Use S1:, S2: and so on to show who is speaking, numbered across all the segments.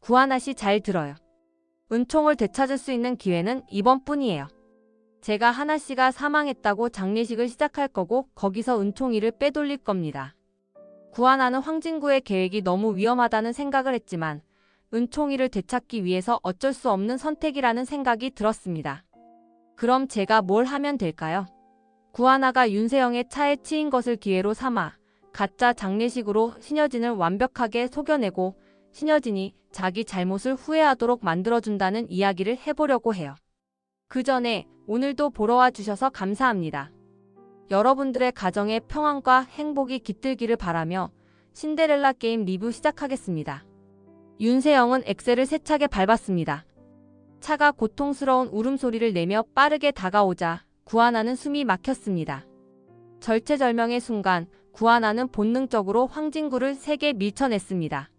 S1: 구하나 씨 잘 들어요. 은총을 되찾을 수 있는 기회는 이번뿐이에요. 제가 하나 씨가 사망했다고 장례식을 시작할 거고 거기서 은총이를 빼돌릴 겁니다. 구하나는 황진구의 계획이 너무 위험하다는 생각을 했지만 은총이를 되찾기 위해서 어쩔 수 없는 선택이라는 생각이 들었습니다. 그럼 제가 뭘 하면 될까요? 구하나가 윤세영의 차에 치인 것을 기회로 삼아 가짜 장례식으로 신여진을 완벽하게 속여내고 신여진이 자기 잘못을 후회하도록 만들어준다는 이야기를 해보려고 해요. 그 전에 오늘도 보러 와주셔서 감사합니다. 여러분들의 가정에 평안과 행복이 깃들기를 바라며 신데렐라 게임 리뷰 시작하겠습니다. 윤세영은 엑셀을 세차게 밟았습니다. 차가 고통스러운 울음소리를 내며 빠르게 다가오자 구하나는 숨이 막혔습니다. 절체절명의 순간 구하나는 본능적으로 황진구를 세게 밀쳐냈습니다.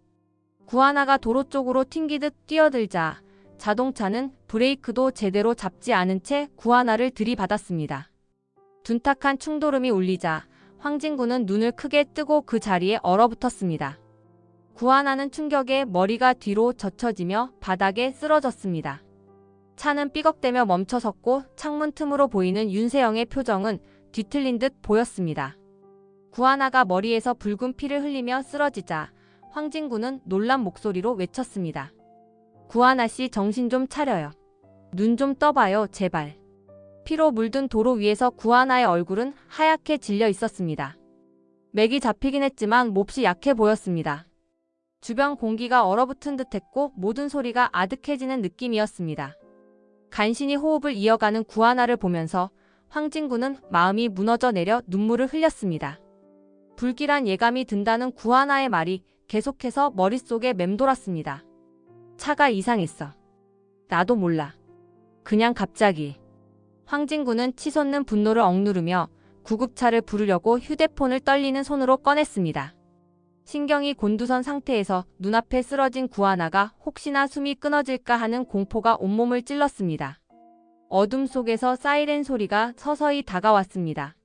S1: 구하나가 도로 쪽으로 튕기듯 뛰어들자 자동차는 브레이크도 제대로 잡지 않은 채 구하나를 들이받았습니다. 둔탁한 충돌음이 울리자 황진구는 눈을 크게 뜨고 그 자리에 얼어붙었습니다. 구하나는 충격에 머리가 뒤로 젖혀지며 바닥에 쓰러졌습니다. 차는 삐걱대며 멈춰섰고 창문 틈으로 보이는 윤세영의 표정은 뒤틀린 듯 보였습니다. 구하나가 머리에서 붉은 피를 흘리며 쓰러지자 황진구는 놀란 목소리로 외쳤습니다. 구하나 씨 정신 좀 차려요. 눈 좀 떠봐요 제발. 피로 물든 도로 위에서 구하나의 얼굴은 하얗게 질려 있었습니다. 맥이 잡히긴 했지만 몹시 약해 보였습니다. 주변 공기가 얼어붙은 듯했고 모든 소리가 아득해지는 느낌이었습니다. 간신히 호흡을 이어가는 구하나를 보면서 황진구는 마음이 무너져 내려 눈물을 흘렸습니다. 불길한 예감이 든다는 구하나의 말이 계속해서 머릿속에 맴돌았습니다. 차가 이상했어. 나도 몰라. 그냥 갑자기. 황진구는 치솟는 분노를 억누르며 구급차를 부르려고 휴대폰을 떨리는 손으로 꺼냈습니다. 신경이 곤두선 상태에서 눈앞에 쓰러진 구하나가 혹시나 숨이 끊어질까 하는 공포가 온몸을 찔렀습니다. 어둠 속에서 사이렌 소리가 서서히 다가왔습니다.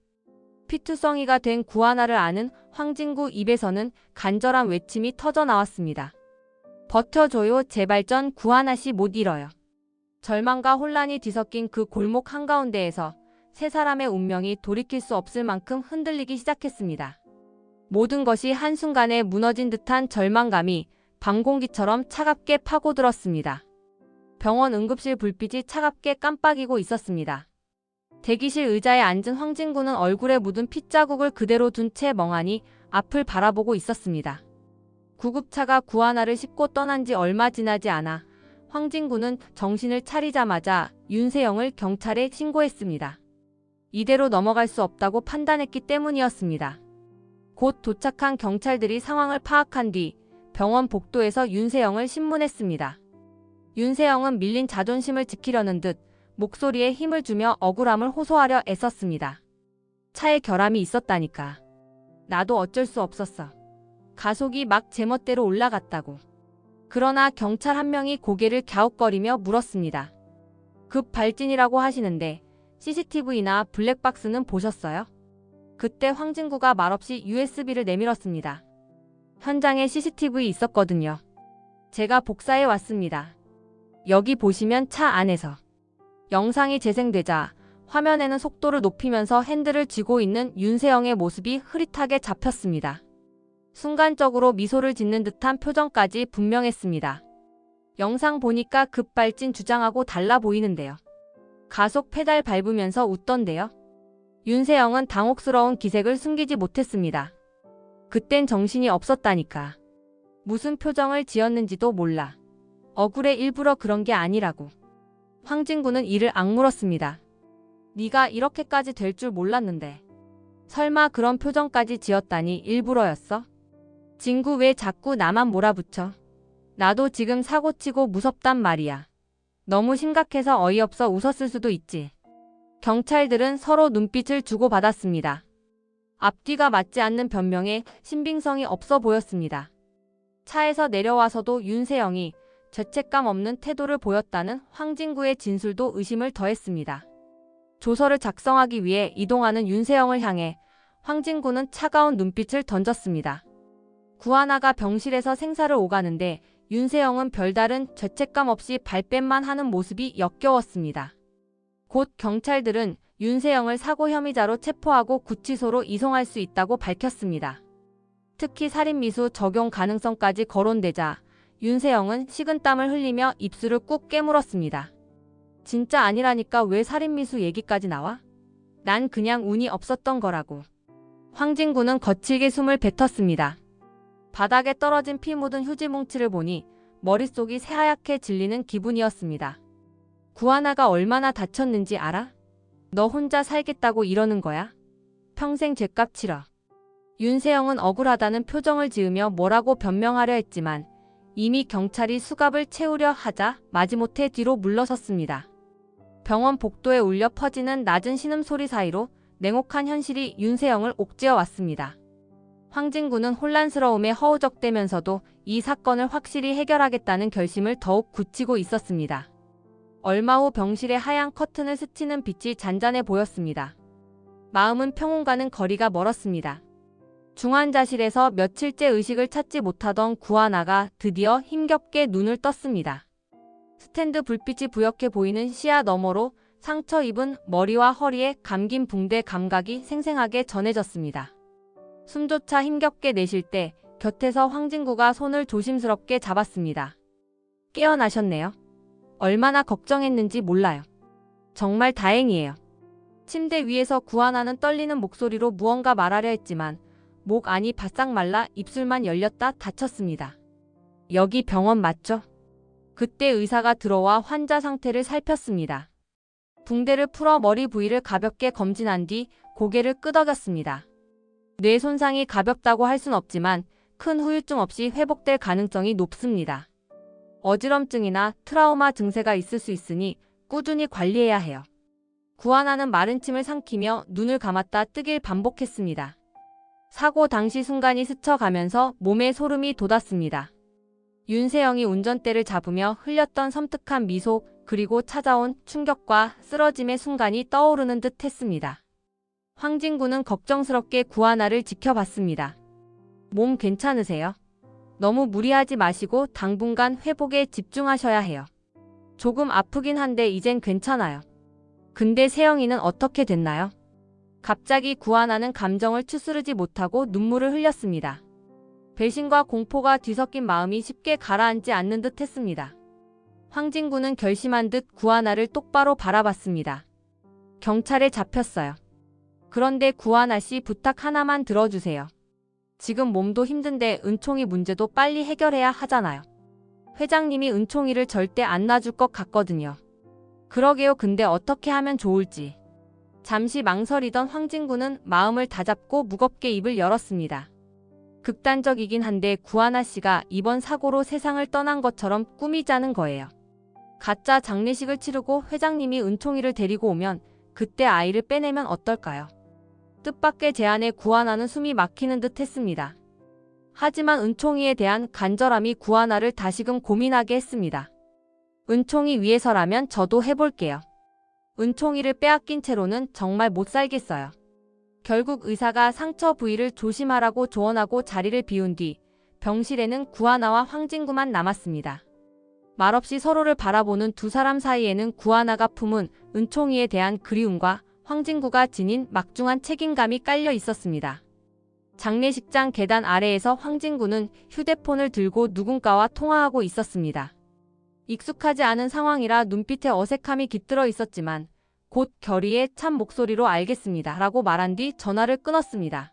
S1: 피투성이가 된 구하나를 아는 황진구 입에서는 간절한 외침이 터져 나왔습니다. 버텨줘요 제발 전 구하나 씨 못 잃어요. 절망과 혼란이 뒤섞인 그 골목 한가운데에서 세 사람의 운명이 돌이킬 수 없을 만큼 흔들리기 시작했습니다. 모든 것이 한순간에 무너진 듯한 절망감이 밤공기처럼 차갑게 파고들었습니다. 병원 응급실 불빛이 차갑게 깜빡이고 있었습니다. 대기실 의자에 앉은 황진구는 얼굴에 묻은 핏자국을 그대로 둔 채 멍하니 앞을 바라보고 있었습니다. 구급차가 구하나를 싣고 떠난 지 얼마 지나지 않아 황진구는 정신을 차리자마자 윤세영을 경찰에 신고했습니다. 이대로 넘어갈 수 없다고 판단했기 때문이었습니다. 곧 도착한 경찰들이 상황을 파악한 뒤 병원 복도에서 윤세영을 신문했습니다. 윤세영은 밀린 자존심을 지키려는 듯 목소리에 힘을 주며 억울함을 호소하려 애썼습니다. 차에 결함이 있었다니까. 나도 어쩔 수 없었어. 가속이 막 제멋대로 올라갔다고. 그러나 경찰 한 명이 고개를 갸웃거리며 물었습니다. 급 발진이라고 하시는데 CCTV나 블랙박스는 보셨어요? 그때 황진구가 말없이 USB를 내밀었습니다. 현장에 CCTV 있었거든요. 제가 복사해 왔습니다. 여기 보시면 차 안에서. 영상이 재생되자 화면에는 속도를 높이면서 핸들을 쥐고 있는 윤세영의 모습이 흐릿하게 잡혔습니다. 순간적으로 미소를 짓는 듯한 표정까지 분명했습니다. 영상 보니까 급발진 주장하고 달라 보이는데요. 가속 페달 밟으면서 웃던데요. 윤세영은 당혹스러운 기색을 숨기지 못했습니다. 그땐 정신이 없었다니까. 무슨 표정을 지었는지도 몰라. 억울해 일부러 그런 게 아니라고. 황진구는 이를 악물었습니다. 네가 이렇게까지 될 줄 몰랐는데. 설마 그런 표정까지 지었다니 일부러였어? 진구 왜 자꾸 나만 몰아붙여? 나도 지금 사고치고 무섭단 말이야. 너무 심각해서 어이없어 웃었을 수도 있지. 경찰들은 서로 눈빛을 주고받았습니다. 앞뒤가 맞지 않는 변명에 신빙성이 없어 보였습니다. 차에서 내려와서도 윤세영이 죄책감 없는 태도를 보였다는 황진구의 진술도 의심을 더했습니다. 조서를 작성하기 위해 이동하는 윤세영을 향해 황진구는 차가운 눈빛을 던졌습니다. 구하나가 병실에서 생사를 오가는데 윤세영은 별다른 죄책감 없이 발뺌만 하는 모습이 역겨웠습니다. 곧 경찰들은 윤세영을 사고 혐의자로 체포하고 구치소로 이송할 수 있다고 밝혔습니다. 특히 살인미수 적용 가능성까지 거론되자 윤세영은 식은땀을 흘리며 입술을 꾹 깨물었습니다. 진짜 아니라니까 왜 살인미수 얘기까지 나와? 난 그냥 운이 없었던 거라고. 황진구는 거칠게 숨을 뱉었습니다. 바닥에 떨어진 피 묻은 휴지 뭉치를 보니 머릿속이 새하얗게 질리는 기분이었습니다. 구하나가 얼마나 다쳤는지 알아? 너 혼자 살겠다고 이러는 거야? 평생 죗값 치러. 윤세영은 억울하다는 표정을 지으며 뭐라고 변명하려 했지만 이미 경찰이 수갑을 채우려 하자 마지못해 뒤로 물러섰습니다. 병원 복도에 울려 퍼지는 낮은 신음소리 사이로 냉혹한 현실이 윤세영을 옥죄어 왔습니다. 황진구는 혼란스러움에 허우적대면서도 이 사건을 확실히 해결하겠다는 결심을 더욱 굳히고 있었습니다. 얼마 후 병실의 하얀 커튼을 스치는 빛이 잔잔해 보였습니다. 마음은 평온과는 거리가 멀었습니다. 중환자실에서 며칠째 의식을 찾지 못하던 구하나가 드디어 힘겹게 눈을 떴습니다. 스탠드 불빛이 부옇게 보이는 시야 너머로 상처 입은 머리와 허리에 감긴 붕대 감각이 생생하게 전해졌습니다. 숨조차 힘겹게 내쉴 때 곁에서 황진구가 손을 조심스럽게 잡았습니다. 깨어나셨네요. 얼마나 걱정했는지 몰라요. 정말 다행이에요. 침대 위에서 구하나는 떨리는 목소리로 무언가 말하려 했지만 목 안이 바싹 말라 입술만 열렸다 닫혔습니다. 여기 병원 맞죠? 그때 의사가 들어와 환자 상태를 살폈습니다. 붕대를 풀어 머리 부위를 가볍게 검진한 뒤 고개를 끄덕였습니다. 뇌 손상이 가볍다고 할 순 없지만 큰 후유증 없이 회복될 가능성이 높습니다. 어지럼증이나 트라우마 증세가 있을 수 있으니 꾸준히 관리해야 해요. 구하나는 마른 침을 삼키며 눈을 감았다 뜨길 반복했습니다. 사고 당시 순간이 스쳐가면서 몸에 소름이 돋았습니다. 윤세영이 운전대를 잡으며 흘렸던 섬뜩한 미소 그리고 찾아온 충격과 쓰러짐의 순간이 떠오르는 듯 했습니다. 황진구는 걱정스럽게 구하나를 지켜봤습니다. 몸 괜찮으세요? 너무 무리하지 마시고 당분간 회복에 집중하셔야 해요. 조금 아프긴 한데 이젠 괜찮아요. 근데 세영이는 어떻게 됐나요? 갑자기 구하나는 감정을 추스르지 못하고 눈물을 흘렸습니다. 배신과 공포가 뒤섞인 마음이 쉽게 가라앉지 않는 듯 했습니다. 황진구는 결심한 듯 구하나를 똑바로 바라봤습니다. 경찰에 잡혔어요. 그런데 구하나 씨 부탁 하나만 들어주세요. 지금 몸도 힘든데 은총이 문제도 빨리 해결해야 하잖아요. 회장님이 은총이를 절대 안 놔줄 것 같거든요. 그러게요. 근데 어떻게 하면 좋을지. 잠시 망설이던 황진구는 마음을 다잡고 무겁게 입을 열었습니다. 극단적이긴 한데 구하나 씨가 이번 사고로 세상을 떠난 것처럼 꾸미자는 거예요. 가짜 장례식을 치르고 회장님이 은총이를 데리고 오면 그때 아이를 빼내면 어떨까요? 뜻밖의 제안에 구하나는 숨이 막히는 듯 했습니다. 하지만 은총이에 대한 간절함이 구하나를 다시금 고민하게 했습니다. 은총이 위해서라면 저도 해볼게요. 은총이를 빼앗긴 채로는 정말 못 살겠어요. 결국 의사가 상처 부위를 조심하라고 조언하고 자리를 비운 뒤 병실에는 구하나와 황진구만 남았습니다. 말없이 서로를 바라보는 두 사람 사이에는 구하나가 품은 은총이에 대한 그리움과 황진구가 지닌 막중한 책임감이 깔려 있었습니다. 장례식장 계단 아래에서 황진구는 휴대폰을 들고 누군가와 통화하고 있었습니다. 익숙하지 않은 상황이라 눈빛에 어색함이 깃들어 있었지만 곧 결의의 참 목소리로 알겠습니다 라고 말한 뒤 전화를 끊었습니다.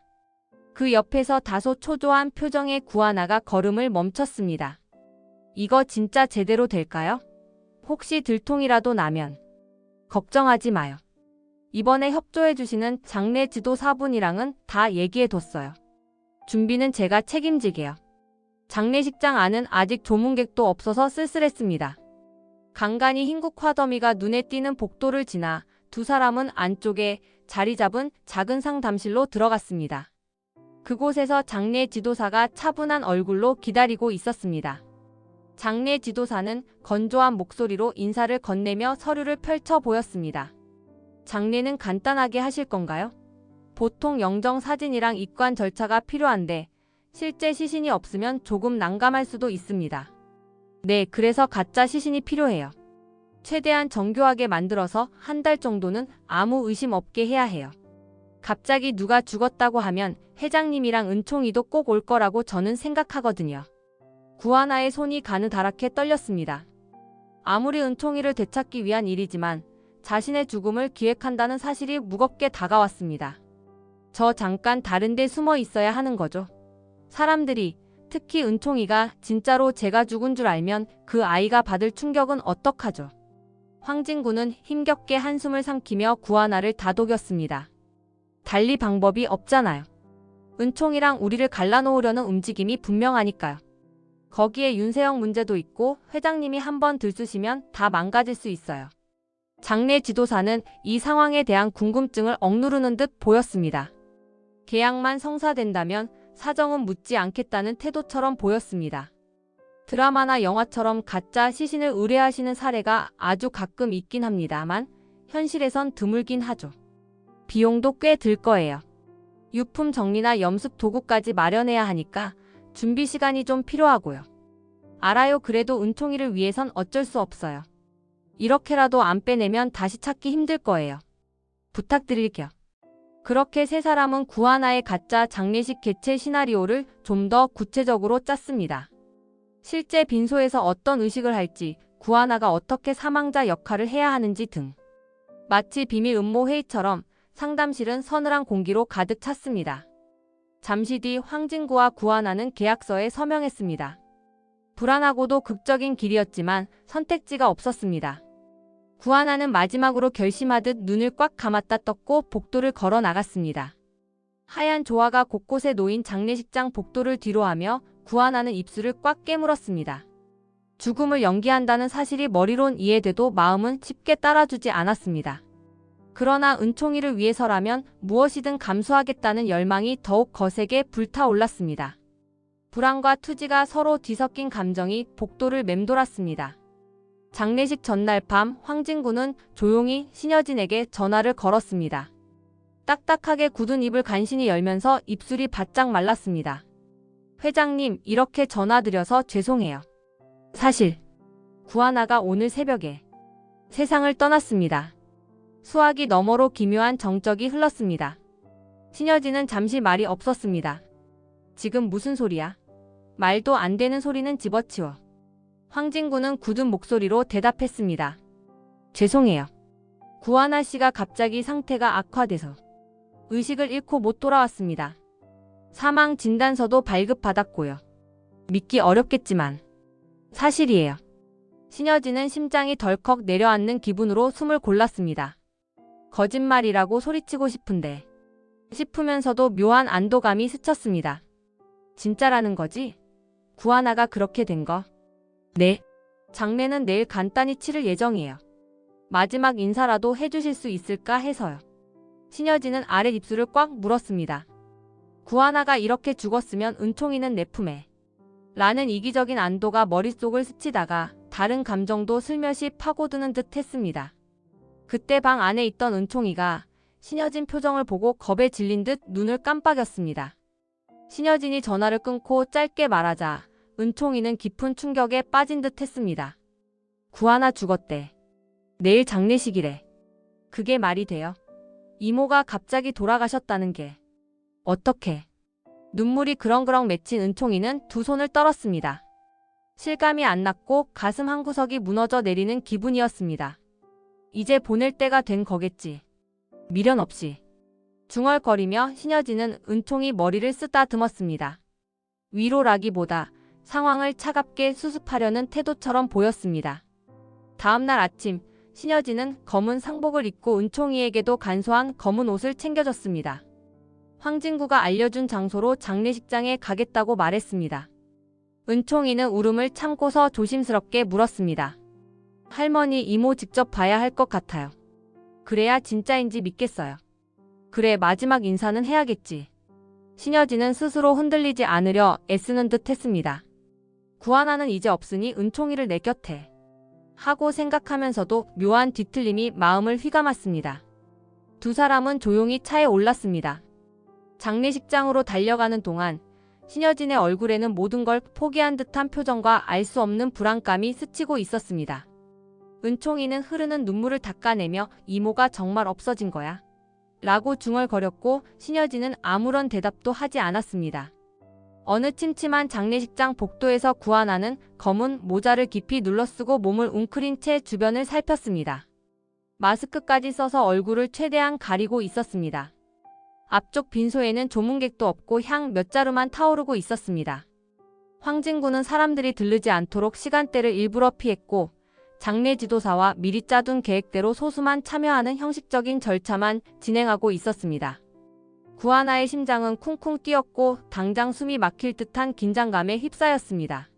S1: 그 옆에서 다소 초조한 표정의 구하나가 걸음을 멈췄습니다. 이거 진짜 제대로 될까요? 혹시 들통이라도 나면. 걱정하지 마요. 이번에 협조해주시는 장례 지도사분이랑은 다 얘기해뒀어요. 준비는 제가 책임지게요. 장례식장 안은 아직 조문객도 없어서 쓸쓸했습니다. 간간히 흰국 화더미가 눈에 띄는 복도를 지나 두 사람은 안쪽에 자리 잡은 작은 상담실로 들어갔습니다. 그곳에서 장례 지도사가 차분한 얼굴로 기다리고 있었습니다. 장례 지도사는 건조한 목소리로 인사를 건네며 서류를 펼쳐 보였습니다. 장례는 간단하게 하실 건가요? 보통 영정 사진이랑 입관 절차가 필요한데 실제 시신이 없으면 조금 난감할 수도 있습니다. 네, 그래서 가짜 시신이 필요해요. 최대한 정교하게 만들어서 한 달 정도는 아무 의심 없게 해야 해요. 갑자기 누가 죽었다고 하면 회장님이랑 은총이도 꼭 올 거라고 저는 생각하거든요. 구하나의 손이 가느다랗게 떨렸습니다. 아무리 은총이를 되찾기 위한 일이지만 자신의 죽음을 기획한다는 사실이 무겁게 다가왔습니다. 저 잠깐 다른 데 숨어 있어야 하는 거죠. 사람들이, 특히 은총이가 진짜로 제가 죽은 줄 알면 그 아이가 받을 충격은 어떡하죠? 황진구는 힘겹게 한숨을 삼키며 구하나를 다독였습니다. 달리 방법이 없잖아요. 은총이랑 우리를 갈라놓으려는 움직임이 분명하니까요. 거기에 윤세영 문제도 있고 회장님이 한번 들쑤시면 다 망가질 수 있어요. 장례 지도사는 이 상황에 대한 궁금증을 억누르는 듯 보였습니다. 계약만 성사된다면 사정은 묻지 않겠다는 태도처럼 보였습니다. 드라마나 영화처럼 가짜 시신을 의뢰하시는 사례가 아주 가끔 있긴 합니다만 현실에선 드물긴 하죠. 비용도 꽤 들 거예요. 유품 정리나 염습 도구까지 마련해야 하니까 준비 시간이 좀 필요하고요. 알아요. 그래도 은총이를 위해선 어쩔 수 없어요. 이렇게라도 안 빼내면 다시 찾기 힘들 거예요. 부탁드릴게요. 그렇게 세 사람은 구하나의 가짜 장례식 개최 시나리오를 좀 더 구체적으로 짰습니다. 실제 빈소에서 어떤 의식을 할지, 구하나가 어떻게 사망자 역할을 해야 하는지 등. 마치 비밀 음모 회의처럼 상담실은 서늘한 공기로 가득 찼습니다. 잠시 뒤 황진구와 구하나는 계약서에 서명했습니다. 불안하고도 극적인 길이었지만 선택지가 없었습니다. 구하나는 마지막으로 결심하듯 눈을 꽉 감았다 떴고 복도를 걸어 나갔습니다. 하얀 조화가 곳곳에 놓인 장례식장 복도를 뒤로하며 구하나는 입술을 꽉 깨물었습니다. 죽음을 연기한다는 사실이 머리론 이해돼도 마음은 쉽게 따라주지 않았습니다. 그러나 은총이를 위해서라면 무엇이든 감수하겠다는 열망이 더욱 거세게 불타올랐습니다. 불안과 투지가 서로 뒤섞인 감정이 복도를 맴돌았습니다. 장례식 전날 밤 황진구는 조용히 신여진에게 전화를 걸었습니다. 딱딱하게 굳은 입을 간신히 열면서 입술이 바짝 말랐습니다. 회장님, 이렇게 전화드려서 죄송해요. 사실 구하나가 오늘 새벽에 세상을 떠났습니다. 수화기 너머로 기묘한 정적이 흘렀습니다. 신여진은 잠시 말이 없었습니다. 지금 무슨 소리야? 말도 안 되는 소리는 집어치워. 황진구는 굳은 목소리로 대답했습니다. 죄송해요. 구하나 씨가 갑자기 상태가 악화돼서 의식을 잃고 못 돌아왔습니다. 사망 진단서도 발급받았고요. 믿기 어렵겠지만 사실이에요. 신여진은 심장이 덜컥 내려앉는 기분으로 숨을 골랐습니다. 거짓말이라고 소리치고 싶으면서도 묘한 안도감이 스쳤습니다. 진짜라는 거지? 구하나가 그렇게 된 거? 네. 장례는 내일 간단히 치를 예정이에요. 마지막 인사라도 해주실 수 있을까 해서요. 신여진은 아랫입술을 꽉 물었습니다. 구하나가 이렇게 죽었으면 은총이는 내 품에. 라는 이기적인 안도가 머릿속을 스치다가 다른 감정도 슬며시 파고드는 듯 했습니다. 그때 방 안에 있던 은총이가 신여진 표정을 보고 겁에 질린 듯 눈을 깜빡였습니다. 신여진이 전화를 끊고 짧게 말하자 은총이는 깊은 충격에 빠진 듯 했습니다. 구하나 죽었대. 내일 장례식이래. 그게 말이 돼요? 이모가 갑자기 돌아가셨다는 게. 어떻게? 눈물이 그렁그렁 맺힌 은총이는 두 손을 떨었습니다. 실감이 안 났고 가슴 한구석이 무너져 내리는 기분이었습니다. 이제 보낼 때가 된 거겠지. 미련 없이. 중얼거리며 신여진은 은총이 머리를 쓰다듬었습니다. 위로라기보다 상황을 차갑게 수습하려는 태도처럼 보였습니다. 다음날 아침 신여진은 검은 상복을 입고 은총이에게도 간소한 검은 옷을 챙겨줬습니다. 황진구가 알려준 장소로 장례식장에 가겠다고 말했습니다. 은총이는 울음을 참고서 조심스럽게 물었습니다. 할머니, 이모 직접 봐야 할 것 같아요. 그래야 진짜인지 믿겠어요. 그래, 마지막 인사는 해야겠지. 신여진은 스스로 흔들리지 않으려 애쓰는 듯 했습니다. 구하나는 이제 없으니 은총이를 내 곁에. 하고 생각하면서도 묘한 뒤틀림이 마음을 휘감았습니다. 두 사람은 조용히 차에 올랐습니다. 장례식장으로 달려가는 동안 신여진의 얼굴에는 모든 걸 포기한 듯한 표정과 알 수 없는 불안감이 스치고 있었습니다. 은총이는 흐르는 눈물을 닦아내며 이모가 정말 없어진 거야? 라고 중얼거렸고 신여진은 아무런 대답도 하지 않았습니다. 어느 침침한 장례식장 복도에서 구하나는 검은 모자를 깊이 눌러쓰고 몸을 웅크린 채 주변을 살폈습니다. 마스크까지 써서 얼굴을 최대한 가리고 있었습니다. 앞쪽 빈소에는 조문객도 없고 향 몇 자루만 타오르고 있었습니다. 황진구는 사람들이 들르지 않도록 시간대를 일부러 피했고 장례 지도사와 미리 짜둔 계획대로 소수만 참여하는 형식적인 절차만 진행하고 있었습니다. 구하나의 심장은 쿵쿵 뛰었고 당장 숨이 막힐 듯한 긴장감에 휩싸였습니다.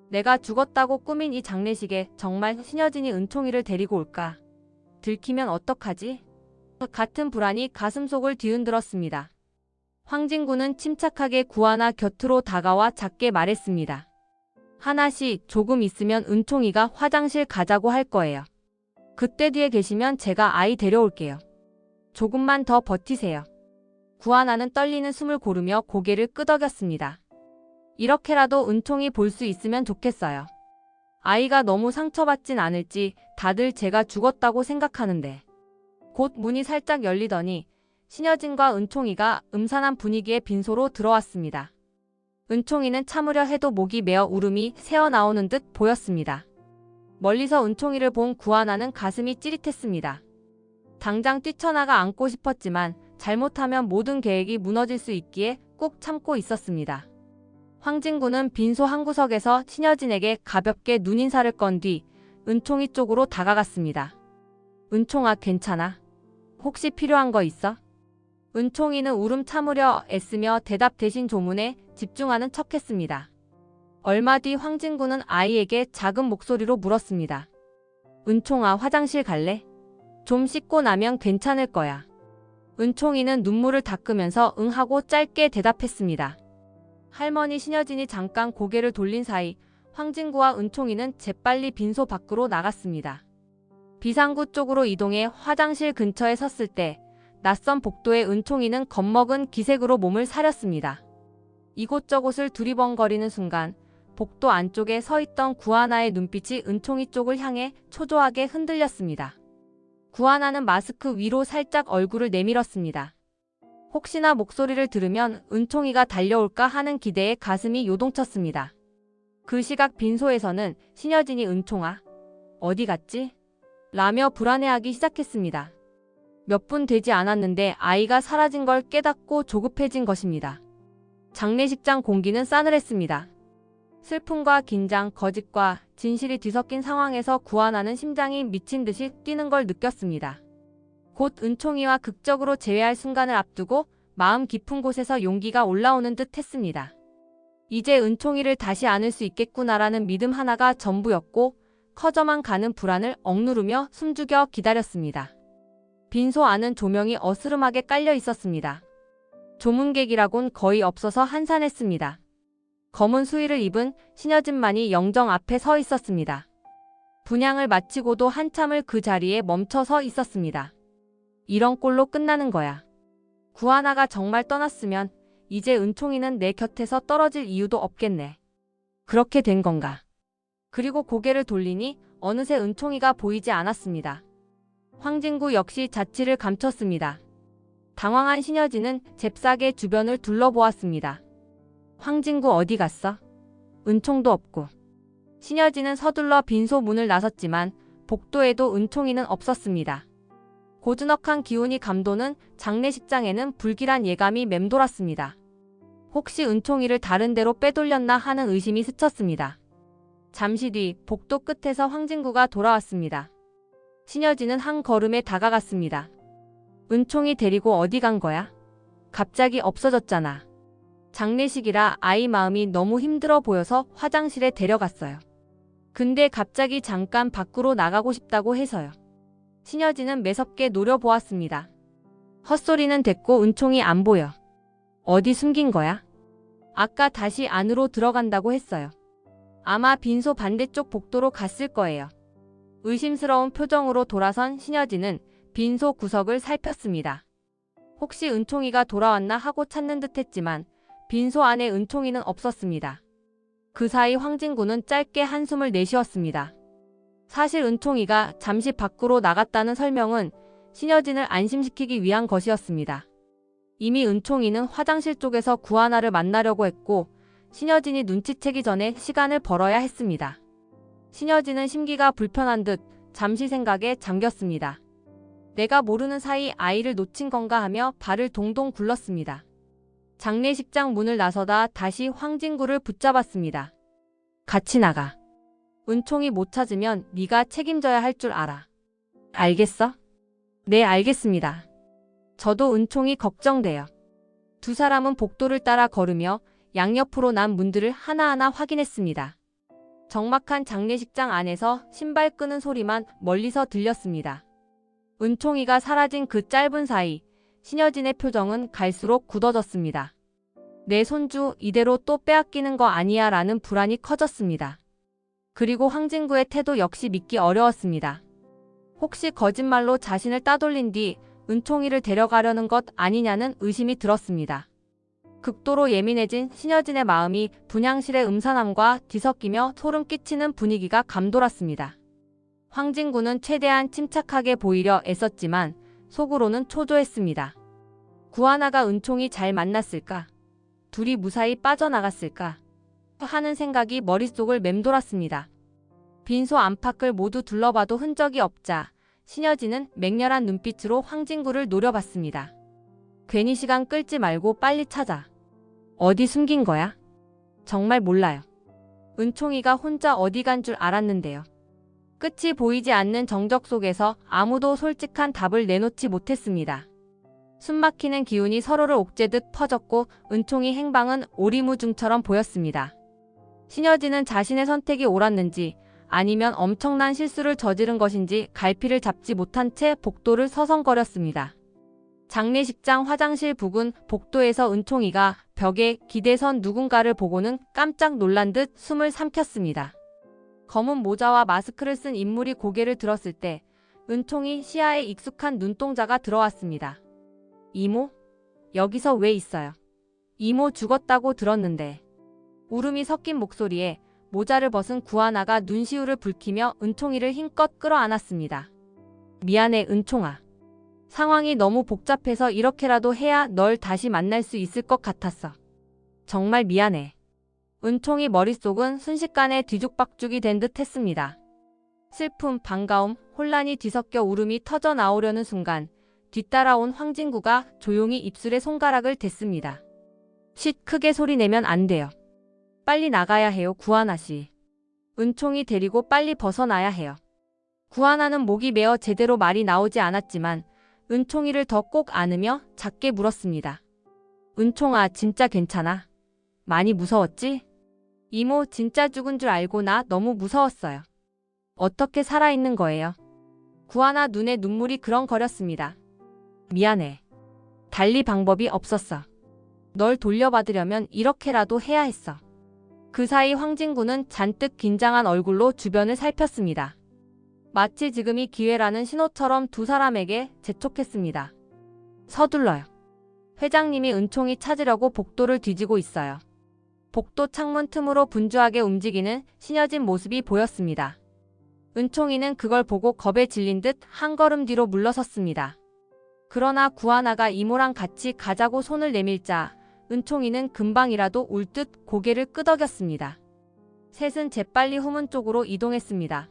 S1: 내가 죽었다고 꾸민 이 장례식에 정말 신여진이 은총이를 데리고 올까? 들키면 어떡하지? 같은 불안이 가슴속을 뒤흔들었습니다. 황진구는 침착하게 구하나 곁으로 다가와 작게 말했습니다. 하나씨, 조금 있으면 은총이가 화장실 가자고 할 거예요. 그때 뒤에 계시면 제가 아이 데려올게요. 조금만 더 버티세요. 구하나는 떨리는 숨을 고르며 고개를 끄덕였습니다. 이렇게라도 은총이 볼 수 있으면 좋겠어요. 아이가 너무 상처받진 않을지 다들 제가 죽었다고 생각하는데. 곧 문이 살짝 열리더니 신여진과 은총이가 음산한 분위기의 빈소로 들어왔습니다. 은총이는 참으려 해도 목이 메어 울음이 새어나오는 듯 보였습니다. 멀리서 은총이를 본 구하나는 가슴이 찌릿했습니다. 당장 뛰쳐나가 안고 싶었지만 잘못하면 모든 계획이 무너질 수 있기에 꾹 참고 있었습니다. 황진구는 빈소 한 구석에서 신여진에게 가볍게 눈인사를 건 뒤 은총이 쪽으로 다가갔습니다. 은총아, 괜찮아? 혹시 필요한 거 있어? 은총이는 울음 참으려 애쓰며 대답 대신 조문에 집중하는 척했습니다. 얼마 뒤 황진구는 아이에게 작은 목소리로 물었습니다. 은총아, 화장실 갈래? 좀 씻고 나면 괜찮을 거야. 은총이는 눈물을 닦으면서 응하고 짧게 대답했습니다. 할머니 신여진이 잠깐 고개를 돌린 사이 황진구와 은총이는 재빨리 빈소 밖으로 나갔습니다. 비상구 쪽으로 이동해 화장실 근처에 섰을 때 낯선 복도에 은총이는 겁먹은 기색으로 몸을 사렸습니다. 이곳저곳을 두리번거리는 순간 복도 안쪽에 서 있던 구하나의 눈빛이 은총이 쪽을 향해 초조하게 흔들렸습니다. 구하나는 마스크 위로 살짝 얼굴을 내밀었습니다. 혹시나 목소리를 들으면 은총이가 달려올까 하는 기대에 가슴이 요동쳤습니다. 그 시각 빈소에서는 신여진이 은총아, 어디 갔지? 라며 불안해하기 시작했습니다. 몇 분 되지 않았는데 아이가 사라진 걸 깨닫고 조급해진 것입니다. 장례식장 공기는 싸늘했습니다. 슬픔과 긴장, 거짓과 진실이 뒤섞인 상황에서 구하나는 심장이 미친 듯이 뛰는 걸 느꼈습니다. 곧 은총이와 극적으로 재회할 순간을 앞두고 마음 깊은 곳에서 용기가 올라오는 듯 했습니다. 이제 은총이를 다시 안을 수 있겠구나라는 믿음 하나가 전부였고 커져만 가는 불안을 억누르며 숨죽여 기다렸습니다. 빈소 안은 조명이 어스름하게 깔려 있었습니다. 조문객이라곤 거의 없어서 한산했습니다. 검은 수의를 입은 신여진만이 영정 앞에 서 있었습니다. 분향을 마치고도 한참을 그 자리에 멈춰 서 있었습니다. 이런 꼴로 끝나는 거야. 구하나가 정말 떠났으면 이제 은총이는 내 곁에서 떨어질 이유도 없겠네. 그렇게 된 건가? 그리고 고개를 돌리니 어느새 은총이가 보이지 않았습니다. 황진구 역시 자취를 감췄습니다. 당황한 신여진은 잽싸게 주변을 둘러보았습니다. 황진구 어디 갔어? 은총도 없고. 신여진은 서둘러 빈소 문을 나섰지만 복도에도 은총이는 없었습니다. 고즈넉한 기운이 감도는 장례식장에는 불길한 예감이 맴돌았습니다. 혹시 은총이를 다른 데로 빼돌렸나 하는 의심이 스쳤습니다. 잠시 뒤 복도 끝에서 황진구가 돌아왔습니다. 신여진은 한 걸음에 다가갔습니다. 은총이 데리고 어디 간 거야? 갑자기 없어졌잖아. 장례식이라 아이 마음이 너무 힘들어 보여서 화장실에 데려갔어요. 근데 갑자기 잠깐 밖으로 나가고 싶다고 해서요. 신여진은 매섭게 노려보았습니다. 헛소리는 됐고 은총이 안 보여. 어디 숨긴 거야? 아까 다시 안으로 들어간다고 했어요. 아마 빈소 반대쪽 복도로 갔을 거예요. 의심스러운 표정으로 돌아선 신여진은 빈소 구석을 살폈습니다. 혹시 은총이가 돌아왔나 하고 찾는 듯 했지만 빈소 안에 은총이는 없었습니다. 그 사이 황진구는 짧게 한숨을 내쉬었습니다. 사실 은총이가 잠시 밖으로 나갔다는 설명은 신여진을 안심시키기 위한 것이었습니다. 이미 은총이는 화장실 쪽에서 구하나를 만나려고 했고 신여진이 눈치채기 전에 시간을 벌어야 했습니다. 신여진은 심기가 불편한 듯 잠시 생각에 잠겼습니다. 내가 모르는 사이 아이를 놓친 건가 하며 발을 동동 굴렀습니다. 장례식장 문을 나서다 다시 황진구를 붙잡았습니다. 같이 나가. 은총이 못 찾으면 네가 책임져야 할 줄 알아. 알겠어? 네, 알겠습니다. 저도 은총이 걱정돼요. 두 사람은 복도를 따라 걸으며 양옆으로 난 문들을 하나하나 확인했습니다. 적막한 장례식장 안에서 신발 끄는 소리만 멀리서 들렸습니다. 은총이가 사라진 그 짧은 사이 신여진의 표정은 갈수록 굳어졌습니다. 내 손주 이대로 또 빼앗기는 거 아니야 라는 불안이 커졌습니다. 그리고 황진구의 태도 역시 믿기 어려웠습니다. 혹시 거짓말로 자신을 따돌린 뒤 은총이를 데려가려는 것 아니냐는 의심이 들었습니다. 극도로 예민해진 신여진의 마음이 분향실의 음산함과 뒤섞이며 소름 끼치는 분위기가 감돌았습니다. 황진구는 최대한 침착하게 보이려 애썼지만 속으로는 초조했습니다. 구하나가 은총이 잘 만났을까? 둘이 무사히 빠져나갔을까? 하는 생각이 머릿속을 맴돌았습니다. 빈소 안팎을 모두 둘러봐도 흔적이 없자 신여진은 맹렬한 눈빛으로 황진구를 노려봤습니다. 괜히 시간 끌지 말고 빨리 찾아. 어디 숨긴 거야? 정말 몰라요. 은총이가 혼자 어디 간 줄 알았는데요. 끝이 보이지 않는 정적 속에서 아무도 솔직한 답을 내놓지 못했습니다. 숨막히는 기운이 서로를 옥죄듯 퍼졌고 은총이 행방은 오리무중처럼 보였습니다. 신여진은 자신의 선택이 옳았는지 아니면 엄청난 실수를 저지른 것인지 갈피를 잡지 못한 채 복도를 서성거렸습니다. 장례식장 화장실 부근 복도에서 은총이가 벽에 기대선 누군가를 보고는 깜짝 놀란 듯 숨을 삼켰습니다. 검은 모자와 마스크를 쓴 인물이 고개를 들었을 때 은총이 시야에 익숙한 눈동자가 들어왔습니다. 이모? 여기서 왜 있어요? 이모 죽었다고 들었는데. 울음이 섞인 목소리에 모자를 벗은 구하나가 눈시울을 붉히며 은총이를 힘껏 끌어안았습니다. 미안해 은총아. 상황이 너무 복잡해서 이렇게라도 해야 널 다시 만날 수 있을 것 같았어. 정말 미안해. 은총이 머릿속은 순식간에 뒤죽박죽이 된 듯 했습니다. 슬픔, 반가움, 혼란이 뒤섞여 울음이 터져 나오려는 순간 뒤따라온 황진구가 조용히 입술에 손가락을 댔습니다. 쉿, 크게 소리내면 안 돼요. 빨리 나가야 해요 구하나 씨. 은총이 데리고 빨리 벗어나야 해요. 구하나는 목이 메어 제대로 말이 나오지 않았지만 은총이를 더 꼭 안으며 작게 물었습니다. 은총아 진짜 괜찮아? 많이 무서웠지? 이모 진짜 죽은 줄 알고 나 너무 무서웠어요. 어떻게 살아있는 거예요? 구하나 눈에 눈물이 그렁거렸습니다. 미안해. 달리 방법이 없었어. 널 돌려받으려면 이렇게라도 해야 했어. 그 사이 황진구는 잔뜩 긴장한 얼굴로 주변을 살폈습니다. 마치 지금이 기회라는 신호처럼 두 사람에게 재촉했습니다. 서둘러요. 회장님이 은총이 찾으려고 복도를 뒤지고 있어요. 복도 창문 틈으로 분주하게 움직이는 신여진 모습이 보였습니다. 은총이는 그걸 보고 겁에 질린 듯 한 걸음 뒤로 물러섰습니다. 그러나 구하나가 이모랑 같이 가자고 손을 내밀자 은총이는 금방이라도 울 듯 고개를 끄덕였습니다. 셋은 재빨리 후문 쪽으로 이동했습니다.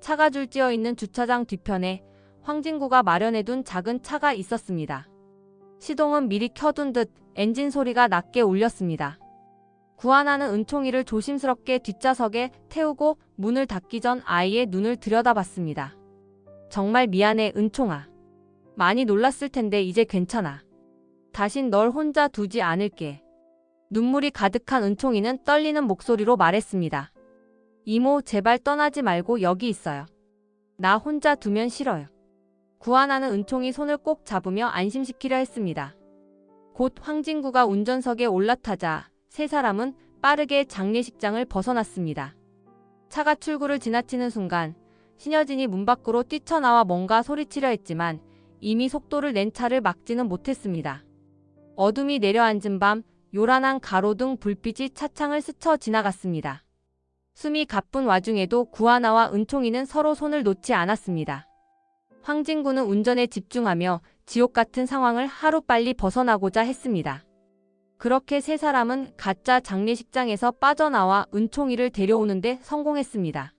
S1: 차가 줄지어 있는 주차장 뒤편에 황진구가 마련해둔 작은 차가 있었습니다. 시동은 미리 켜둔 듯 엔진 소리가 낮게 울렸습니다. 구하나는 은총이를 조심스럽게 뒷좌석에 태우고 문을 닫기 전 아이의 눈을 들여다봤습니다. 정말 미안해 은총아. 많이 놀랐을 텐데 이제 괜찮아. 다신 널 혼자 두지 않을게. 눈물이 가득한 은총이는 떨리는 목소리로 말했습니다. 이모 제발 떠나지 말고 여기 있어요. 나 혼자 두면 싫어요. 구하나는 은총이 손을 꼭 잡으며 안심시키려 했습니다. 곧 황진구가 운전석에 올라타자 세 사람은 빠르게 장례식장을 벗어났습니다. 차가 출구를 지나치는 순간 신여진이 문 밖으로 뛰쳐나와 뭔가 소리치려 했지만 이미 속도를 낸 차를 막지는 못했습니다. 어둠이 내려앉은 밤 요란한 가로등 불빛이 차창을 스쳐 지나갔습니다. 숨이 가쁜 와중에도 구하나와 은총이는 서로 손을 놓지 않았습니다. 황진구는 운전에 집중하며 지옥 같은 상황을 하루빨리 벗어나고자 했습니다. 그렇게 세 사람은 가짜 장례식장에서 빠져나와 은총이를 데려오는데 성공했습니다.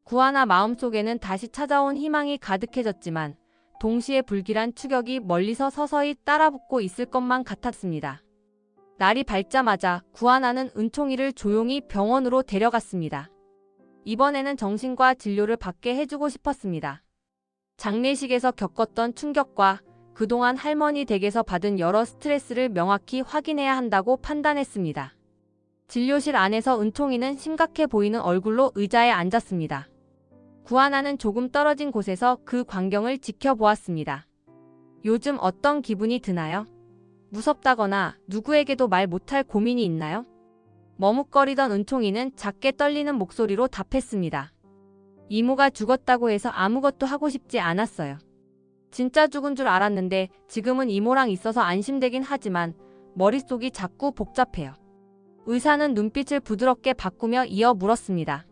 S1: 구하나 마음속에는 다시 찾아온 희망이 가득해졌지만 동시에 불길한 추격이 멀리서 서서히 따라붙고 있을 것만 같았습니다. 날이 밝자마자 구하나는 은총이를 조용히 병원으로 데려갔습니다. 이번에는 정신과 진료를 받게 해주고 싶었습니다. 장례식에서 겪었던 충격과 그동안 할머니 댁에서 받은 여러 스트레스를 명확히 확인해야 한다고 판단했습니다. 진료실 안에서 은총이는 심각해 보이는 얼굴로 의자에 앉았습니다. 구하나는 조금 떨어진 곳에서 그 광경을 지켜보았습니다. 요즘 어떤 기분이 드나요? 무섭다거나 누구에게도 말 못할 고민이 있나요? 머뭇거리던 은총이는 작게 떨리는 목소리로 답했습니다. 이모가 죽었다고 해서 아무것도 하고 싶지 않았어요. 진짜 죽은 줄 알았는데 지금은 이모랑 있어서 안심되긴 하지만 머릿속이 자꾸 복잡해요. 의사는 눈빛을 부드럽게 바꾸며 이어 물었습니다.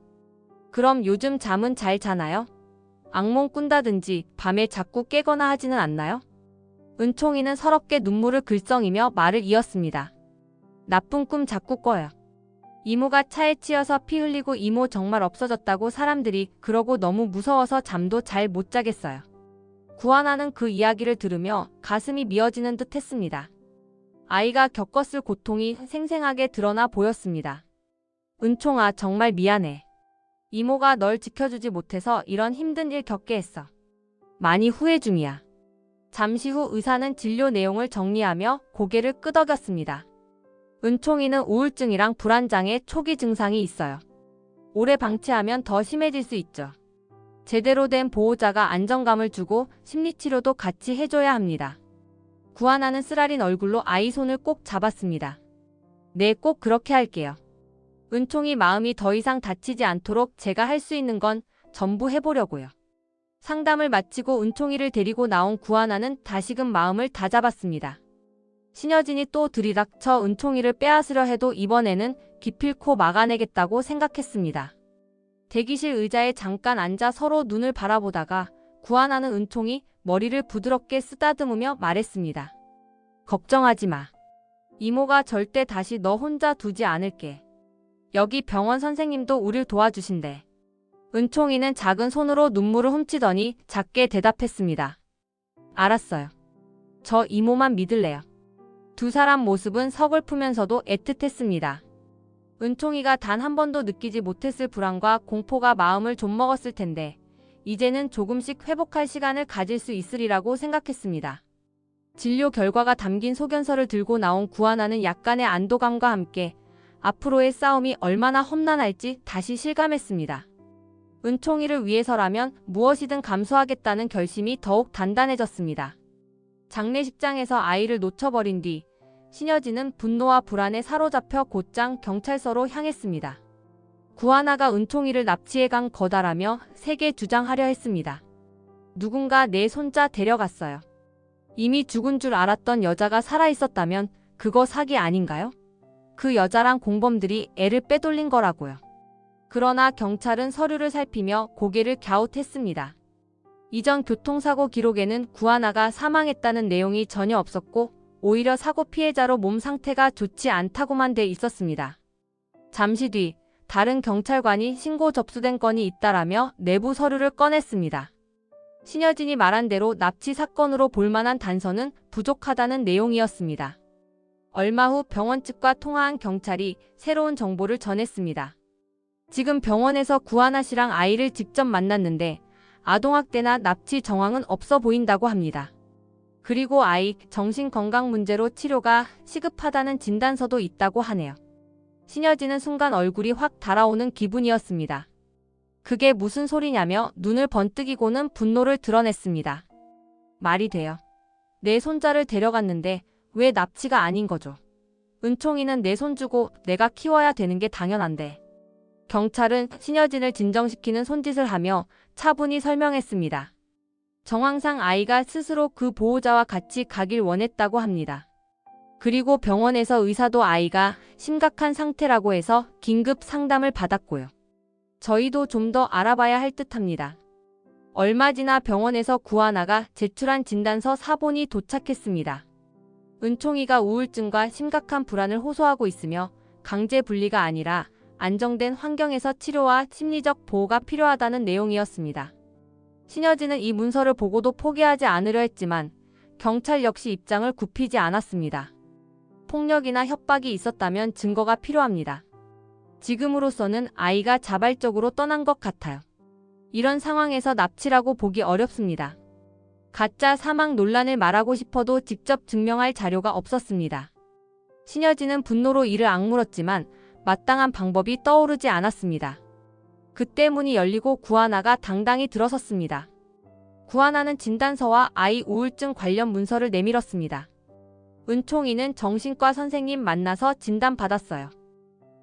S1: 그럼 요즘 잠은 잘 자나요? 악몽 꾼다든지 밤에 자꾸 깨거나 하지는 않나요? 은총이는 서럽게 눈물을 글썽이며 말을 이었습니다. 나쁜 꿈 자꾸 꿔요. 이모가 차에 치여서 피 흘리고 이모 정말 없어졌다고 사람들이 그러고 너무 무서워서 잠도 잘 못 자겠어요. 구하나는 그 이야기를 들으며 가슴이 미어지는 듯 했습니다. 아이가 겪었을 고통이 생생하게 드러나 보였습니다. 은총아, 정말 미안해. 이모가 널 지켜주지 못해서 이런 힘든 일 겪게 했어. 많이 후회 중이야. 잠시 후 의사는 진료 내용을 정리하며 고개를 끄덕였습니다. 은총이는 우울증이랑 불안장애 초기 증상이 있어요. 오래 방치하면 더 심해질 수 있죠. 제대로 된 보호자가 안정감을 주고 심리치료도 같이 해줘야 합니다. 구하나는 쓰라린 얼굴로 아이 손을 꼭 잡았습니다. 네, 꼭 그렇게 할게요. 은총이 마음이 더 이상 다치지 않도록 제가 할 수 있는 건 전부 해보려고요. 상담을 마치고 은총이를 데리고 나온 구하나는 다시금 마음을 다잡았습니다. 신여진이 또 들이닥쳐 은총이를 빼앗으려 해도 이번에는 기필코 막아내겠다고 생각했습니다. 대기실 의자에 잠깐 앉아 서로 눈을 바라보다가 구하나는 은총이 머리를 부드럽게 쓰다듬으며 말했습니다. 걱정하지 마. 이모가 절대 다시 너 혼자 두지 않을게. 여기 병원 선생님도 우릴 도와주신대. 은총이는 작은 손으로 눈물을 훔치더니 작게 대답했습니다. 알았어요. 저 이모만 믿을래요. 두 사람 모습은 서글프면서도 애틋했습니다. 은총이가 단 한 번도 느끼지 못했을 불안과 공포가 마음을 좀먹었을 텐데 이제는 조금씩 회복할 시간을 가질 수 있으리라고 생각했습니다. 진료 결과가 담긴 소견서를 들고 나온 구하나는 약간의 안도감과 함께 앞으로의 싸움이 얼마나 험난할지 다시 실감했습니다. 은총이를 위해서라면 무엇이든 감수하겠다는 결심이 더욱 단단해졌습니다. 장례식장에서 아이를 놓쳐버린 뒤 신여진은 분노와 불안에 사로잡혀 곧장 경찰서로 향했습니다. 구하나가 은총이를 납치해간 거다라며 세게 주장하려 했습니다. 누군가 내 손자 데려갔어요. 이미 죽은 줄 알았던 여자가 살아있었다면 그거 사기 아닌가요? 그 여자랑 공범들이 애를 빼돌린 거라고요. 그러나 경찰은 서류를 살피며 고개를 갸웃했습니다. 이전 교통사고 기록에는 구하나가 사망했다는 내용이 전혀 없었고 오히려 사고 피해자로 몸 상태가 좋지 않다고만 돼 있었습니다. 잠시 뒤 다른 경찰관이 신고 접수된 건이 있다라며 내부 서류를 꺼냈습니다. 신여진이 말한 대로 납치 사건으로 볼만한 단서는 부족하다는 내용이었습니다. 얼마 후 병원 측과 통화한 경찰이 새로운 정보를 전했습니다. 지금 병원에서 구하나 씨랑 아이를 직접 만났는데 아동학대나 납치 정황은 없어 보인다고 합니다. 그리고 아이 정신건강 문제로 치료가 시급하다는 진단서도 있다고 하네요. 신여진은 순간 얼굴이 확 달아오는 기분이었습니다. 그게 무슨 소리냐며 눈을 번뜩이고는 분노를 드러냈습니다. 말이 돼요. 내 손자를 데려갔는데 왜 납치가 아닌 거죠? 은총이는 내 손 주고 내가 키워야 되는 게 당연한데. 경찰은 신여진을 진정시키는 손짓을 하며 차분히 설명했습니다. 정황상 아이가 스스로 그 보호자와 같이 가길 원했다고 합니다. 그리고 병원에서 의사도 아이가 심각한 상태라고 해서 긴급 상담을 받았고요. 저희도 좀 더 알아봐야 할 듯합니다. 얼마 지나 병원에서 구하나가 제출한 진단서 사본이 도착했습니다. 은총이가 우울증과 심각한 불안을 호소하고 있으며 강제 분리가 아니라 안정된 환경에서 치료와 심리적 보호가 필요하다는 내용이었습니다. 신여진은 이 문서를 보고도 포기하지 않으려 했지만 경찰 역시 입장을 굽히지 않았습니다. 폭력이나 협박이 있었다면 증거가 필요합니다. 지금으로서는 아이가 자발적으로 떠난 것 같아요. 이런 상황에서 납치라고 보기 어렵습니다. 가짜 사망 논란을 말하고 싶어도 직접 증명할 자료가 없었습니다. 신여진은 분노로 이를 악물었지만 마땅한 방법이 떠오르지 않았습니다. 그때 문이 열리고 구하나가 당당히 들어섰습니다. 구하나는 진단서와 아이 우울증 관련 문서를 내밀었습니다. 은총이는 정신과 선생님 만나서 진단받았어요.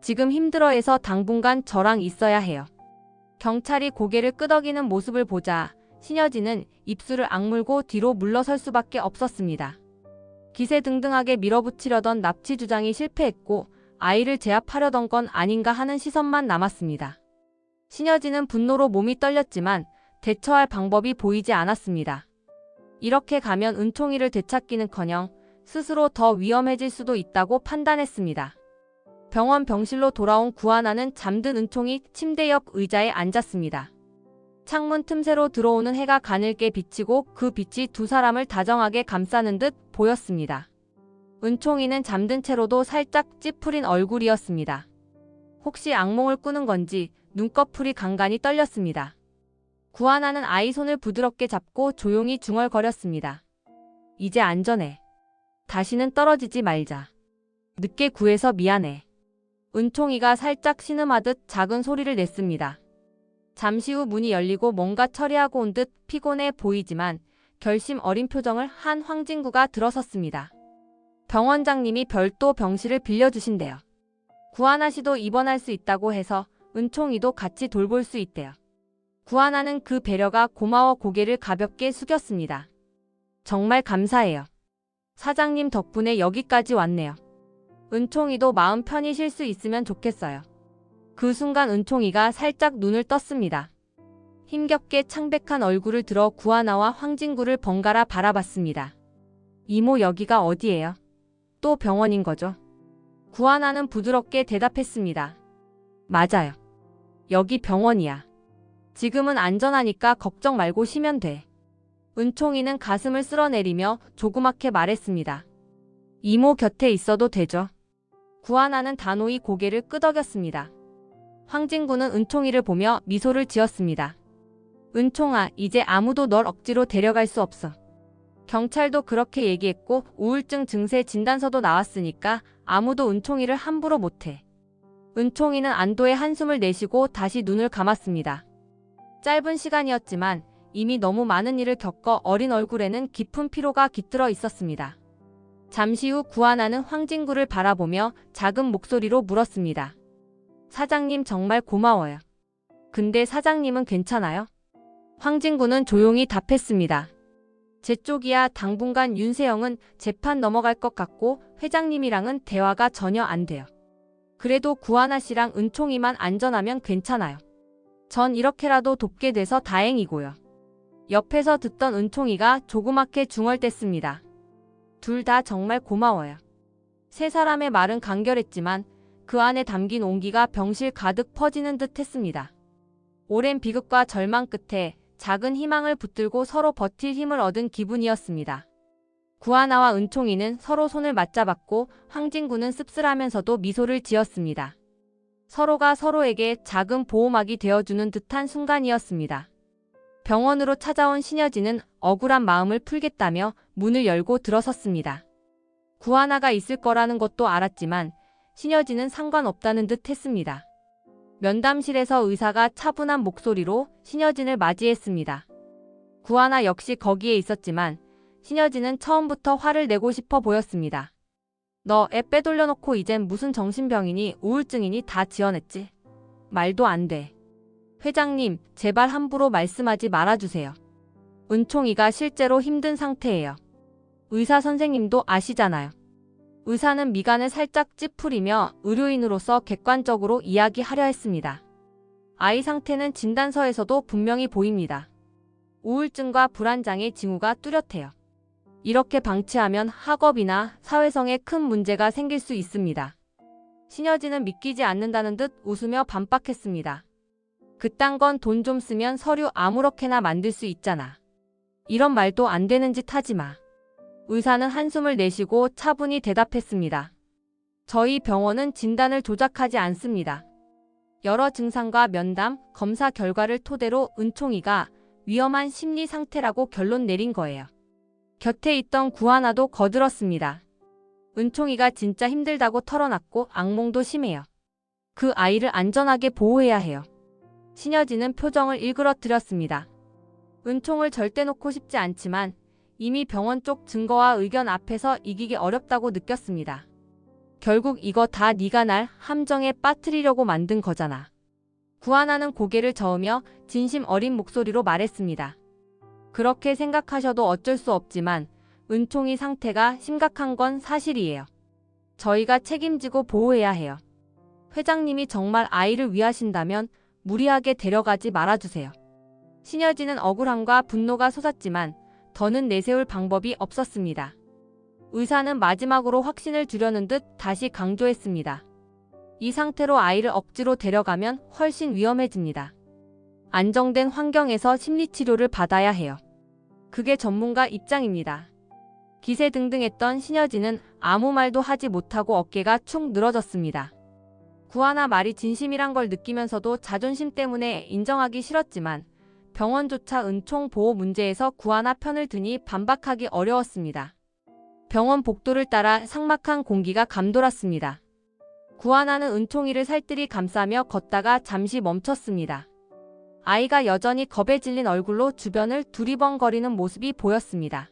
S1: 지금 힘들어해서 당분간 저랑 있어야 해요. 경찰이 고개를 끄덕이는 모습을 보자 신여진은 입술을 악물고 뒤로 물러설 수밖에 없었습니다. 기세등등하게 밀어붙이려던 납치 주장이 실패했고 아이를 제압하려던 건 아닌가 하는 시선만 남았습니다. 신여진은 분노로 몸이 떨렸지만 대처할 방법이 보이지 않았습니다. 이렇게 가면 은총이를 되찾기는커녕 스스로 더 위험해질 수도 있다고 판단했습니다. 병원 병실로 돌아온 구하나는 잠든 은총이 침대 옆 의자에 앉았습니다. 창문 틈새로 들어오는 해가 가늘게 비치고 그 빛이 두 사람을 다정하게 감싸는 듯 보였습니다. 은총이는 잠든 채로도 살짝 찌푸린 얼굴이었습니다. 혹시 악몽을 꾸는 건지 눈꺼풀이 간간히 떨렸습니다. 구하나는 아이 손을 부드럽게 잡고 조용히 중얼거렸습니다. 이제 안전해. 다시는 떨어지지 말자. 늦게 구해서 미안해. 은총이가 살짝 신음하듯 작은 소리를 냈습니다. 잠시 후 문이 열리고 뭔가 처리하고 온 듯 피곤해 보이지만 결심 어린 표정을 한 황진구가 들어섰습니다. 병원장님이 별도 병실을 빌려주신대요. 구하나 씨도 입원할 수 있다고 해서 은총이도 같이 돌볼 수 있대요. 구하나는 그 배려가 고마워 고개를 가볍게 숙였습니다. 정말 감사해요. 사장님 덕분에 여기까지 왔네요. 은총이도 마음 편히 쉴 수 있으면 좋겠어요. 그 순간 은총이가 살짝 눈을 떴습니다. 힘겹게 창백한 얼굴을 들어 구하나와 황진구를 번갈아 바라봤습니다. 이모 여기가 어디예요? 또 병원인 거죠? 구하나는 부드럽게 대답했습니다. 맞아요. 여기 병원이야. 지금은 안전하니까 걱정 말고 쉬면 돼. 은총이는 가슴을 쓸어내리며 조그맣게 말했습니다. 이모 곁에 있어도 되죠? 구하나는 단호히 고개를 끄덕였습니다. 황진구는 은총이를 보며 미소를 지었습니다. 은총아, 이제 아무도 널 억지로 데려갈 수 없어. 경찰도 그렇게 얘기했고 우울증 증세 진단서도 나왔으니까 아무도 은총이를 함부로 못해. 은총이는 안도의 한숨을 내쉬고 다시 눈을 감았습니다. 짧은 시간이었지만 이미 너무 많은 일을 겪어 어린 얼굴에는 깊은 피로가 깃들어 있었습니다. 잠시 후 구하나는 황진구를 바라보며 작은 목소리로 물었습니다. 사장님 정말 고마워요. 근데 사장님은 괜찮아요? 황진구는 조용히 답했습니다. 제 쪽이야 당분간 윤세영은 재판 넘어갈 것 같고 회장님이랑은 대화가 전혀 안 돼요. 그래도 구하나 씨랑 은총이만 안전하면 괜찮아요. 전 이렇게라도 돕게 돼서 다행이고요. 옆에서 듣던 은총이가 조그맣게 중얼댔습니다. 둘 다 정말 고마워요. 세 사람의 말은 간결했지만 그 안에 담긴 온기가 병실 가득 퍼지는 듯 했습니다. 오랜 비극과 절망 끝에 작은 희망을 붙들고 서로 버틸 힘을 얻은 기분이었습니다. 구하나와 은총이는 서로 손을 맞잡았고 황진구는 씁쓸하면서도 미소를 지었습니다. 서로가 서로에게 작은 보호막이 되어주는 듯한 순간이었습니다. 병원으로 찾아온 신여진은 억울한 마음을 풀겠다며 문을 열고 들어섰습니다. 구하나가 있을 거라는 것도 알았지만 신여진은 상관없다는 듯 했습니다. 면담실에서 의사가 차분한 목소리로 신여진을 맞이했습니다. 구하나 역시 거기에 있었지만 신여진은 처음부터 화를 내고 싶어 보였습니다. 너 애 빼돌려놓고 이젠 무슨 정신병이니 우울증이니 다 지어냈지? 말도 안 돼. 회장님, 제발 함부로 말씀하지 말아주세요. 은총이가 실제로 힘든 상태예요. 의사 선생님도 아시잖아요. 의사는 미간을 살짝 찌푸리며 의료인으로서 객관적으로 이야기하려 했습니다. 아이 상태는 진단서에서도 분명히 보입니다. 우울증과 불안장애 징후가 뚜렷해요. 이렇게 방치하면 학업이나 사회성에 큰 문제가 생길 수 있습니다. 신여진은 믿기지 않는다는 듯 웃으며 반박했습니다. 그딴 건 돈 좀 쓰면 서류 아무렇게나 만들 수 있잖아. 이런 말도 안 되는 짓 하지 마. 의사는 한숨을 내쉬고 차분히 대답했습니다. 저희 병원은 진단을 조작하지 않습니다. 여러 증상과 면담, 검사 결과를 토대로 은총이가 위험한 심리 상태라고 결론 내린 거예요. 곁에 있던 구하나도 거들었습니다. 은총이가 진짜 힘들다고 털어놨고 악몽도 심해요. 그 아이를 안전하게 보호해야 해요. 신여진은 표정을 일그러뜨렸습니다. 은총을 절대 놓고 싶지 않지만 이미 병원 쪽 증거와 의견 앞에서 이기기 어렵다고 느꼈습니다. 결국 이거 다 네가 날 함정에 빠뜨리려고 만든 거잖아. 구하나는 고개를 저으며 진심 어린 목소리로 말했습니다. 그렇게 생각하셔도 어쩔 수 없지만 은총이 상태가 심각한 건 사실이에요. 저희가 책임지고 보호해야 해요. 회장님이 정말 아이를 위하신다면 무리하게 데려가지 말아주세요. 신여진은 억울함과 분노가 솟았지만 더는 내세울 방법이 없었습니다. 의사는 마지막으로 확신을 주려는 듯 다시 강조했습니다. 이 상태로 아이를 억지로 데려가면 훨씬 위험해집니다. 안정된 환경에서 심리치료를 받아야 해요. 그게 전문가 입장입니다. 기세등등했던 신여진은 아무 말도 하지 못하고 어깨가 축 늘어졌습니다. 구하나 말이 진심이란 걸 느끼면서도 자존심 때문에 인정하기 싫었지만 병원조차 은총 보호 문제에서 구하나 편을 드니 반박하기 어려웠습니다. 병원 복도를 따라 삭막한 공기가 감돌았습니다. 구하나는 은총이를 살뜰히 감싸며 걷다가 잠시 멈췄습니다. 아이가 여전히 겁에 질린 얼굴로 주변을 두리번거리는 모습이 보였습니다.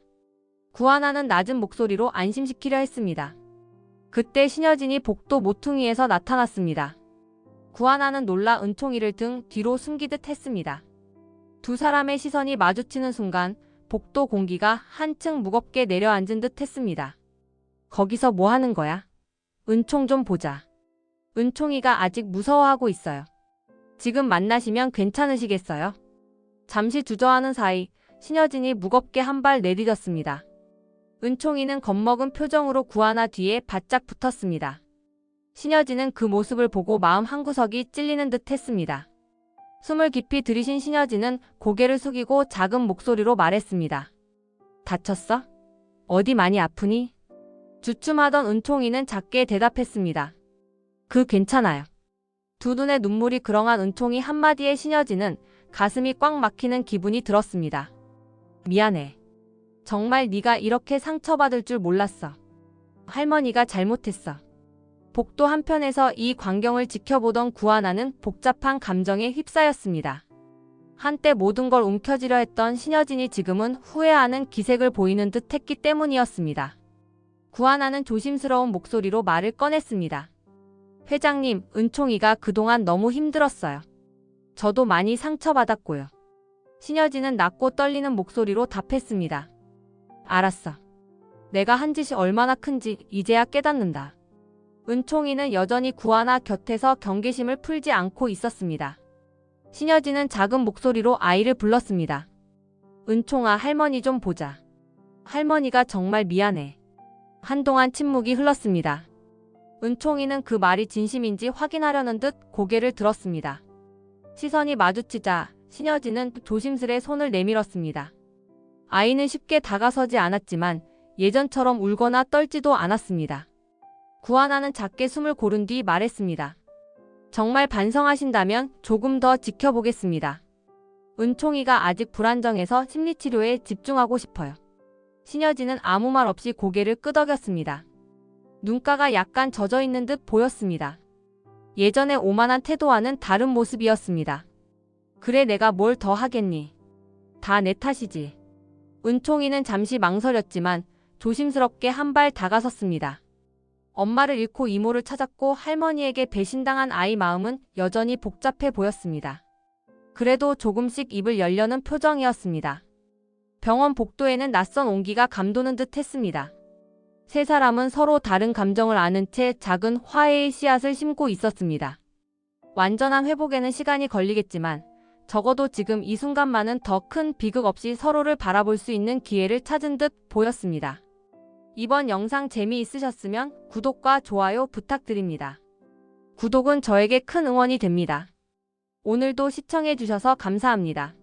S1: 구하나는 낮은 목소리로 안심시키려 했습니다. 그때 신여진이 복도 모퉁이에서 나타났습니다. 구하나는 놀라 은총이를 등 뒤로 숨기듯 했습니다. 두 사람의 시선이 마주치는 순간 복도 공기가 한층 무겁게 내려앉은 듯 했습니다. 거기서 뭐 하는 거야? 은총 좀 보자. 은총이가 아직 무서워하고 있어요. 지금 만나시면 괜찮으시겠어요? 잠시 주저하는 사이 신여진이 무겁게 한 발 내디뎠습니다. 은총이는 겁먹은 표정으로 구하나 뒤에 바짝 붙었습니다. 신여진은 그 모습을 보고 마음 한구석이 찔리는 듯 했습니다. 숨을 깊이 들이신 신여진은 고개를 숙이고 작은 목소리로 말했습니다. 다쳤어? 어디 많이 아프니? 주춤하던 은총이는 작게 대답했습니다. 괜찮아요. 두 눈에 눈물이 그렁한 은총이 한마디에 신여진은 가슴이 꽉 막히는 기분이 들었습니다. 미안해. 정말 네가 이렇게 상처받을 줄 몰랐어. 할머니가 잘못했어. 복도 한편에서 이 광경을 지켜보던 구하나는 복잡한 감정에 휩싸였습니다. 한때 모든 걸 움켜쥐려 했던 신여진이 지금은 후회하는 기색을 보이는 듯 했기 때문이었습니다. 구하나는 조심스러운 목소리로 말을 꺼냈습니다. 회장님, 은총이가 그동안 너무 힘들었어요. 저도 많이 상처받았고요. 신여진은 낮고 떨리는 목소리로 답했습니다. 알았어. 내가 한 짓이 얼마나 큰지 이제야 깨닫는다. 은총이는 여전히 구하나 곁에서 경계심을 풀지 않고 있었습니다. 신여진은 작은 목소리로 아이를 불렀습니다. 은총아, 할머니 좀 보자. 할머니가 정말 미안해. 한동안 침묵이 흘렀습니다. 은총이는 그 말이 진심인지 확인하려는 듯 고개를 들었습니다. 시선이 마주치자 신여진은 조심스레 손을 내밀었습니다. 아이는 쉽게 다가서지 않았지만 예전처럼 울거나 떨지도 않았습니다. 구하나는 작게 숨을 고른 뒤 말했습니다. 정말 반성하신다면 조금 더 지켜보겠습니다. 은총이가 아직 불안정해서 심리치료에 집중하고 싶어요. 신여진은 아무 말 없이 고개를 끄덕였습니다. 눈가가 약간 젖어있는 듯 보였습니다. 예전의 오만한 태도와는 다른 모습이었습니다. 그래, 내가 뭘 더 하겠니? 다 내 탓이지. 은총이는 잠시 망설였지만 조심스럽게 한 발 다가섰습니다. 엄마를 잃고 이모를 찾았고 할머니에게 배신당한 아이 마음은 여전히 복잡해 보였습니다. 그래도 조금씩 입을 열려는 표정이었습니다. 병원 복도에는 낯선 온기가 감도는 듯 했습니다. 세 사람은 서로 다른 감정을 아는 채 작은 화해의 씨앗을 심고 있었습니다. 완전한 회복에는 시간이 걸리겠지만 적어도 지금 이 순간만은 더 큰 비극 없이 서로를 바라볼 수 있는 기회를 찾은 듯 보였습니다. 이번 영상 재미있으셨으면 구독과 좋아요 부탁드립니다. 구독은 저에게 큰 응원이 됩니다. 오늘도 시청해주셔서 감사합니다.